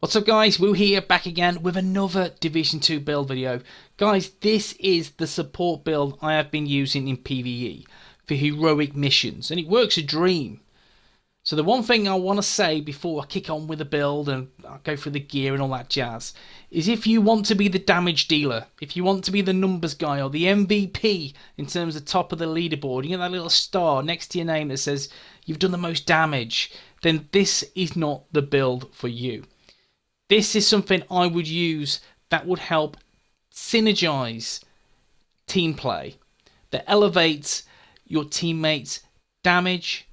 What's up guys, Woo here, back again with another Division 2 build video. Guys, this is the support build I have been using in PvE for heroic missions, and it works a dream. So the one thing I want to say before I kick on with the build and I go through the gear and all that jazz, is if you want to be the damage dealer, if you want to be the numbers guy or the MVP in terms of top of the leaderboard, you get that little star next to your name that says you've done the most damage, then this is not the build for you. This is something I would use that would help synergize team play, that elevates your teammates' damage,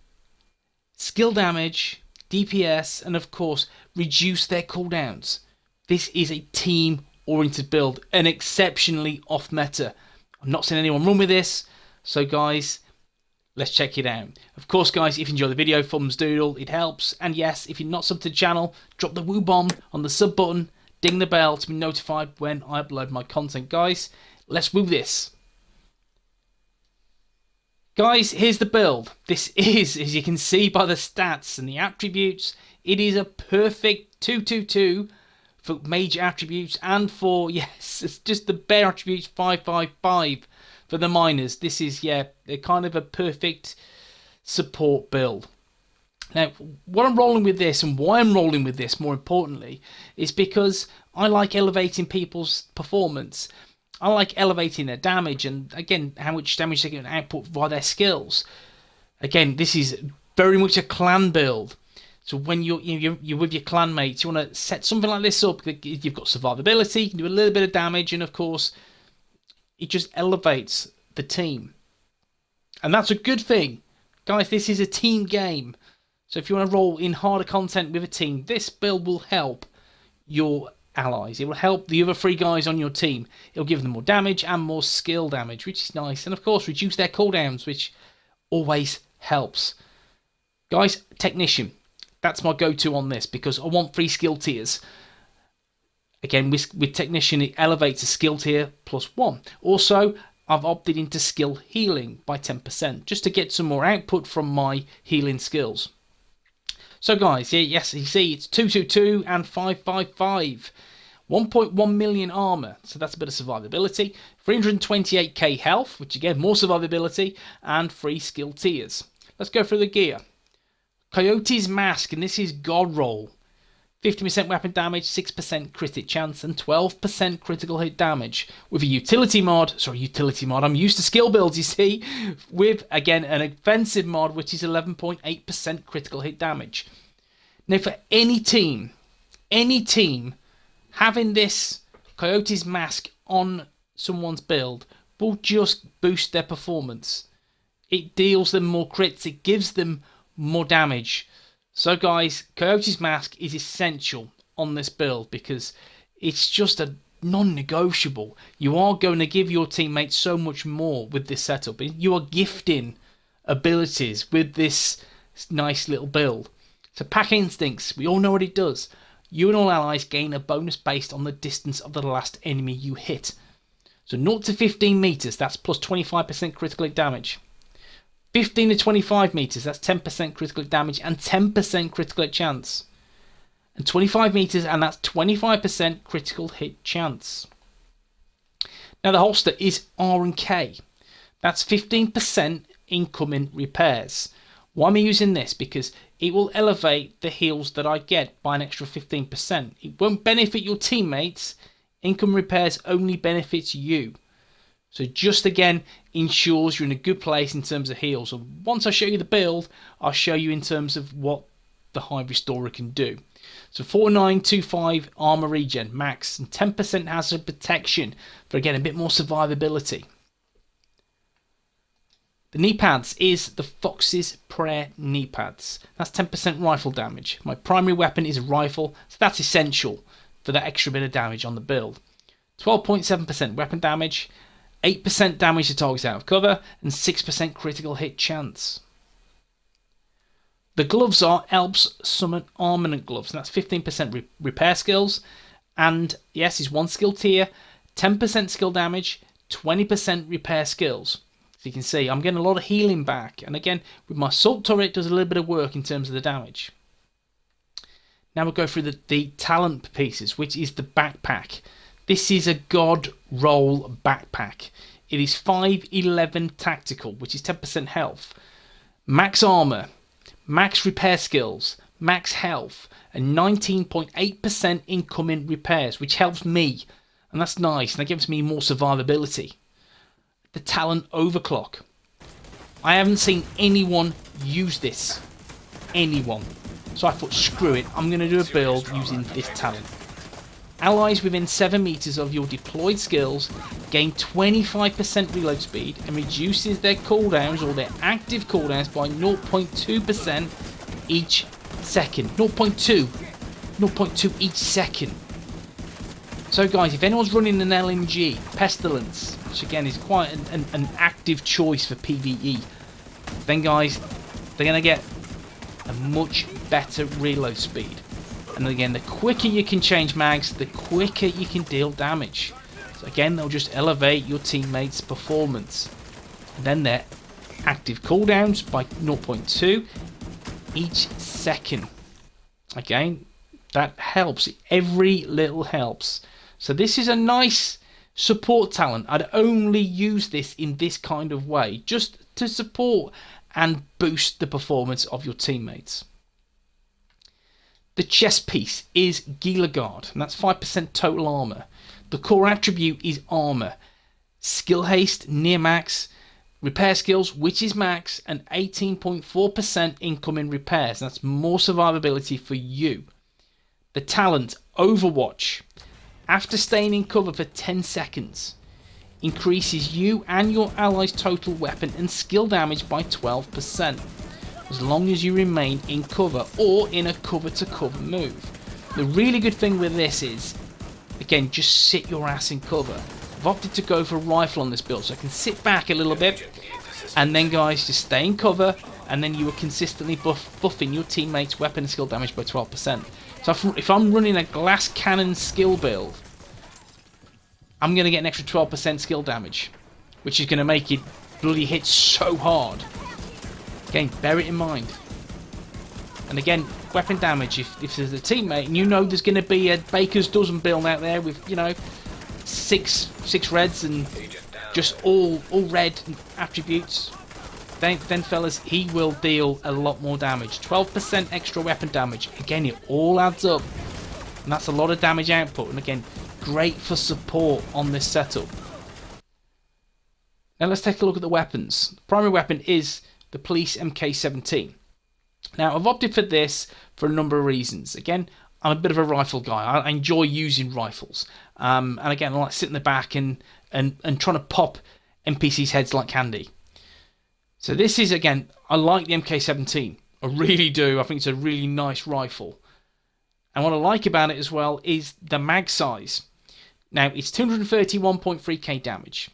skill damage, DPS, and of course reduce their cooldowns. This is a team-oriented build, and exceptionally off-meta. I'm not seeing anyone run with this, so guys, let's check it out. Of course, guys, if you enjoy the video, thumbs doodle, it helps. And yes, if you're not subbed to the channel, drop the woo bomb on the sub button, ding the bell to be notified when I upload my content. Guys, let's woo this. Guys, here's the build. This is, as you can see by the stats and the attributes, it is a perfect 2-2-2 for major attributes, and for, yes, it's just the bare attributes 5-5-5. For the miners, this is, yeah, they're kind of a perfect support build. Now, what I'm rolling with this, and why I'm rolling with this more importantly, is because I like elevating people's performance. I like elevating their damage, and again, how much damage they can output via their skills. Again, this is very much a clan build. So when you're with your clan mates, you want to set something like this up. You've got survivability, you can do a little bit of damage, and of course, it just elevates the team. And that's a good thing. Guys, this is a team game. So if you want to roll in harder content with a team, this build will help your allies. It will help the other 3 guys on your team. It'll give them more damage and more skill damage, which is nice. And of course, reduce their cooldowns, which always helps. Guys, Technician. That's my go-to on this because I want 3 skill tiers. Again, with Technician, it elevates a skill tier +1. Also, I've opted into skill healing by 10%, just to get some more output from my healing skills. So guys, yeah, yes, you see, it's 2-2-2 and 5-5-5. 1.1 million armor, so that's a bit of survivability. 328k health, which again, more survivability, and 3 skill tiers. Let's go through the gear. Coyote's Mask, and this is God Roll. 50% weapon damage, 6% crit hit chance, and 12% critical hit damage. With a utility mod, I'm used to skill builds, you see, with, again, an offensive mod, which is 11.8% critical hit damage. Now, for any team, having this Coyote's Mask on someone's build will just boost their performance. It deals them more crits, it gives them more damage. So guys, Coyote's Mask is essential on this build because it's just a non-negotiable. You are going to give your teammates so much more with this setup. You are gifting abilities with this nice little build. So Pack Instincts, we all know what it does. You and all allies gain a bonus based on the distance of the last enemy you hit. So 0 to 15 meters, that's plus 25% critical hit damage. 15 to 25 meters, that's 10% critical hit damage and 10% critical hit chance. And 25 meters, and that's 25% critical hit chance. Now the holster is R&K. That's 15% incoming repairs. Why am I using this? Because it will elevate the heals that I get by an extra 15%. It won't benefit your teammates. Income repairs only benefits you. So just again ensures you're in a good place in terms of heals. So once I show you the build, I'll show you in terms of what the High Restorer can do. So 4925 armor regen max and 10% hazard protection for again a bit more survivability. The knee pads is the Fox's Prayer knee pads. That's 10% rifle damage. My primary weapon is a rifle, so that's essential for that extra bit of damage on the build. 12.7% weapon damage. 8% damage to targets out of cover, and 6% critical hit chance. The gloves are Alp's Summon Armament Gloves, and that's 15% repair skills, and yes, is 1 skill tier, 10% skill damage, 20% repair skills. So you can see I'm getting a lot of healing back, and again, with my Assault Turret, it does a little bit of work in terms of the damage. Now we'll go through the talent pieces, which is the backpack. This is a God Roll backpack. It is 511 tactical, which is 10% health, max armor, max repair skills, max health, and 19.8% incoming repairs, which helps me, and that's nice, and that gives me more survivability. The talent overclock. I haven't seen anyone use this. Anyone. So I thought, screw it, I'm going to do a build using this talent. Allies within 7 meters of your deployed skills gain 25% reload speed and reduces their cooldowns or their active cooldowns by 0.2% each second. 0.2 each second. So guys, if anyone's running an LMG, Pestilence, which again is quite an active choice for PvE, then guys, they're going to get a much better reload speed. And again, the quicker you can change mags, the quicker you can deal damage. So again, they'll just elevate your teammates' performance. And then their active cooldowns by 0.2 each second. Again, that helps. Every little helps. So this is a nice support talent. I'd only use this in this kind of way, just to support and boost the performance of your teammates. The chest piece is Gila Guard, and that's 5% total armor. The core attribute is armor, skill haste near max, repair skills, which is max, and 18.4% incoming repairs. That's more survivability for you. The talent Overwatch, after staying in cover for 10 seconds, increases you and your allies' total weapon and skill damage by 12%. As long as you remain in cover or in a cover-to-cover move. The really good thing with this is, again, just sit your ass in cover. I've opted to go for a rifle on this build, so I can sit back a little bit, and then guys, just stay in cover, and then you are consistently buffing your teammates' weapon and skill damage by 12%. So if I'm running a glass cannon skill build, I'm going to get an extra 12% skill damage, which is going to make it bloody hit so hard. Again, bear it in mind. And again, weapon damage, if there's a teammate and you know there's going to be a baker's dozen build out there with, you know, six reds and just all red attributes, then fellas, he will deal a lot more damage. 12% extra weapon damage. Again, it all adds up. And that's a lot of damage output. And again, great for support on this setup. Now let's take a look at the weapons. The primary weapon is the Police MK17. Now I've opted for this for a number of reasons. Again, I'm a bit of a rifle guy. I enjoy using rifles, and again, I like sitting in the back and trying to pop NPCs' heads like candy. So this is, again, I like the MK17. I really do. I think it's a really nice rifle. And what I like about it as well is the mag size. Now it's 231.3k damage,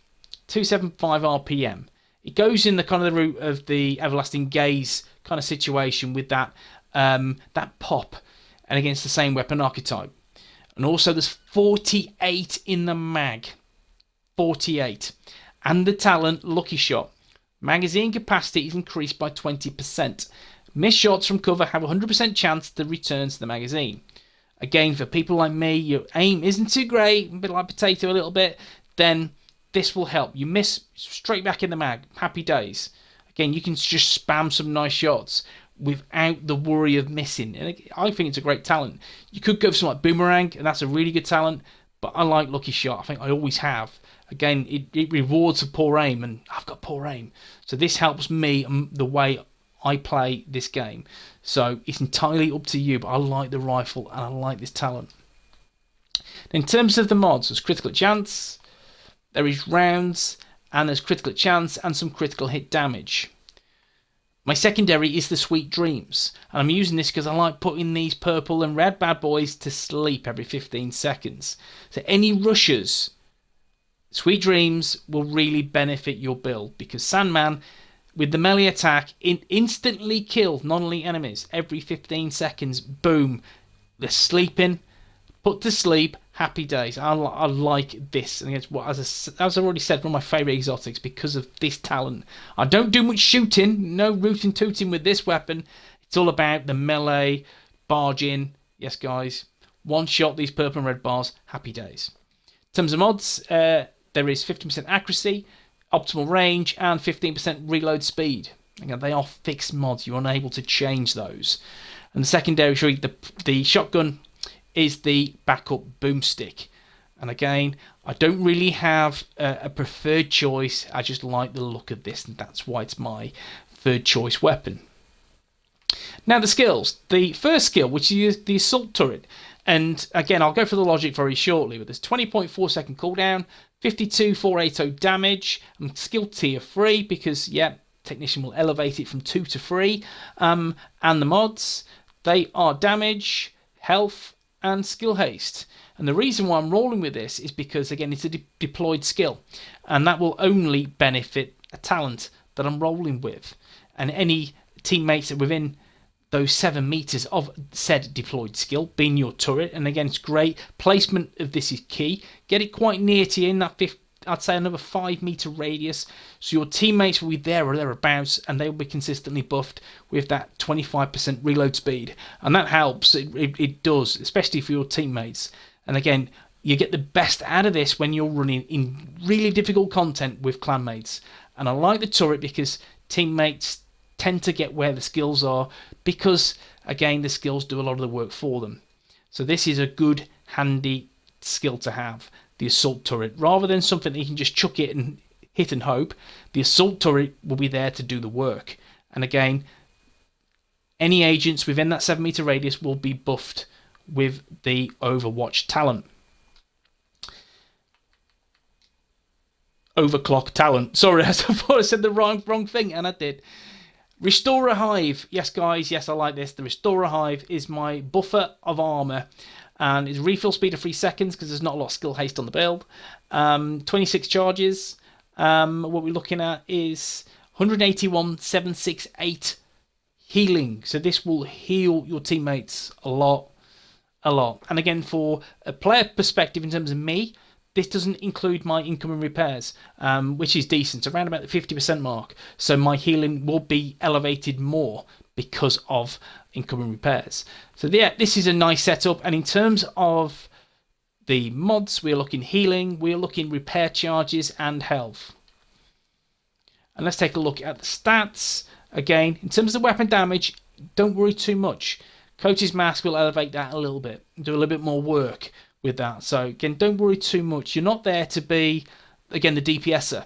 275 RPM. It goes in the kind of the route of the Everlasting Gaze kind of situation with that that pop, and against the same weapon archetype. And also there's 48 in the mag, 48, and the talent Lucky Shot. Magazine capacity is increased by 20%. Missed shots from cover have a 100% chance to return to the magazine. Again, for people like me, your aim isn't too great, a bit like potato a little bit, then this will help. You miss, straight back in the mag. Happy days. Again, you can just spam some nice shots without the worry of missing. And I think it's a great talent. You could go for something like Boomerang, and that's a really good talent, but I like Lucky Shot. I think I always have. Again, it rewards a poor aim, and I've got poor aim. So this helps me the way I play this game. So it's entirely up to you, but I like the rifle, and I like this talent. In terms of the mods, there's critical chance, there is rounds, and there's critical chance and some critical hit damage. My secondary is the Sweet Dreams, and I'm using this because I like putting these purple and red bad boys to sleep every 15 seconds. So any rushers, Sweet Dreams will really benefit your build, because Sandman, with the melee attack, instantly kill non-elite enemies every 15 seconds. Boom, they're sleeping, put to sleep. Happy days. I like this, and it's what, as I've already said, one of my favourite exotics because of this talent. I don't do much shooting, no rootin' tooting with this weapon. It's all about the melee, barge in, Yes, guys. One shot, these purple and red bars, happy days. In terms of mods, there is 50% accuracy, optimal range, and 15% reload speed. Again, they are fixed mods. You're unable to change those. And the secondary, the shotgun is the backup boomstick. And again, I don't really have a preferred choice. I just like the look of this, and that's why it's my third choice weapon. Now the skills. The first skill, which is the assault turret. And again, I'll go through the logic very shortly, but there's 20.4 second cooldown, 52,480 damage, and skill tier 3 because, yeah, Technician will elevate it from 2 to 3. And the mods, they are damage, health, and skill haste. And the reason why I'm rolling with this is because, again, it's a deployed skill, and that will only benefit a talent that I'm rolling with. And any teammates within those 7 meters of said deployed skill, being your turret. And again, it's great. Placement of this is key. Get it quite near to you in that I'd say another 5 meter radius, so your teammates will be there or thereabouts, and they will be consistently buffed with that 25% reload speed. And that helps, it does, especially for your teammates. And again, you get the best out of this when you're running in really difficult content with clanmates. And I like the turret because teammates tend to get where the skills are, because again, the skills do a lot of the work for them. So this is a good, handy skill to have, the assault turret. Rather than something that you can just chuck it and hit and hope, the assault turret will be there to do the work. And again, any agents within that 7 meter radius will be buffed with the Overwatch talent. Overclock talent. Sorry, I thought I said the wrong thing, and I did. Restorer Hive. Yes, guys, yes, I like this. The Restorer Hive is my buffer of armor, and it's refill speed of 3 seconds because there's not a lot of skill haste on the build. 26 charges. What we're looking at is 181,768 healing. So this will heal your teammates a lot. And again, for a player perspective, in terms of me, this doesn't include my incoming repairs, which is decent, around about the 50% mark. So my healing will be elevated more because of incoming repairs. So yeah, this is a nice setup. And in terms of the mods, we're looking healing, we're looking repair charges and health. And let's take a look at the stats. Again, in terms of the weapon damage, don't worry too much. Coach's Mask will elevate that a little bit, do a little bit more work with that. So again, don't worry too much. You're not there to be, again, the DPSer.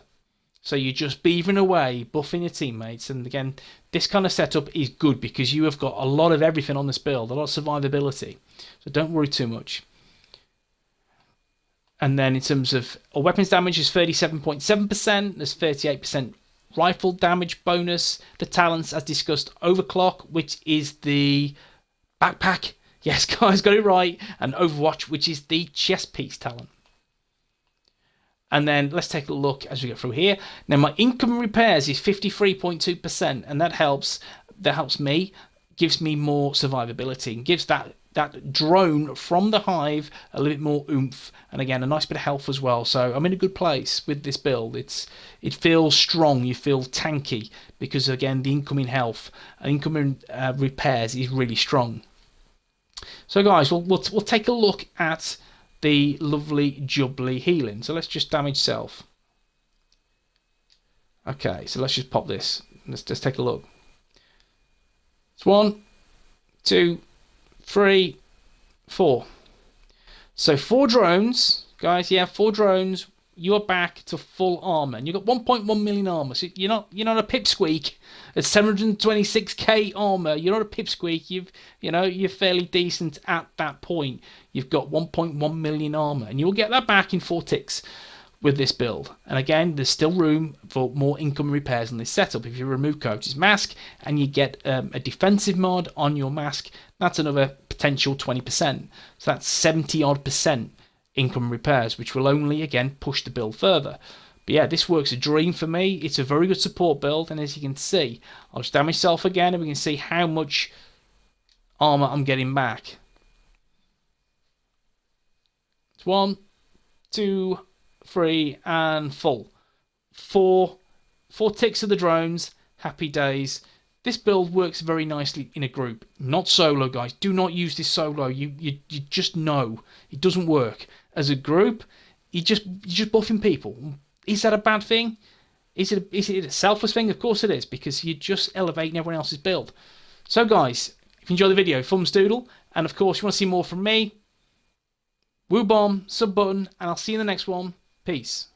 So you're just beavering away, buffing your teammates. And again, this kind of setup is good because you have got a lot of everything on this build, a lot of survivability. So don't worry too much. And then in terms of weapons damage is 37.7%. There's 38% rifle damage bonus. The talents, as discussed, Overclock, which is the backpack. Yes, guys, got it right. And Overwatch, which is the chest piece talent. And then let's take a look as we go through here. Now, my incoming repairs is 53.2%, and that helps me, gives me more survivability, and gives that drone from the hive a little bit more oomph, and again, a nice bit of health as well. So I'm in a good place with this build. It feels strong, you feel tanky, because again, the incoming health and incoming repairs is really strong. So guys, we'll take a look at the lovely jubbly healing. So let's just damage self. Okay, so let's just pop this. Let's just take a look. It's 1, 2, 3, 4. So 4 drones, guys. Yeah, 4 drones. You are back to full armor, and you've got 1.1 million armor. So you're not a pipsqueak. It's 726k armor. You're not a pipsqueak. You're fairly decent at that point. You've got 1.1 million armor, and you'll get that back in 4 ticks with this build. And again, there's still room for more income repairs in this setup. If you remove Coach's Mask and you get a defensive mod on your mask, that's another potential 20%. So that's 70 odd % income repairs, which will only again push the build further. But yeah, this works a dream for me. It's a very good support build, and as you can see, I'll just damage self again, and we can see how much armor I'm getting back. It's 1, 2, 3, and full. 4 ticks of the drones. Happy days. This build works very nicely in a group, not solo, guys. Do not use this solo. You just know it doesn't work. As a group, you're just buffing people. Is that a bad thing? Is it a selfless thing? Of course it is, because you're just elevating everyone else's build. So guys, if you enjoyed the video, thumbs doodle, and of course you want to see more from me, woo bomb, sub button, and I'll see you in the next one. Peace.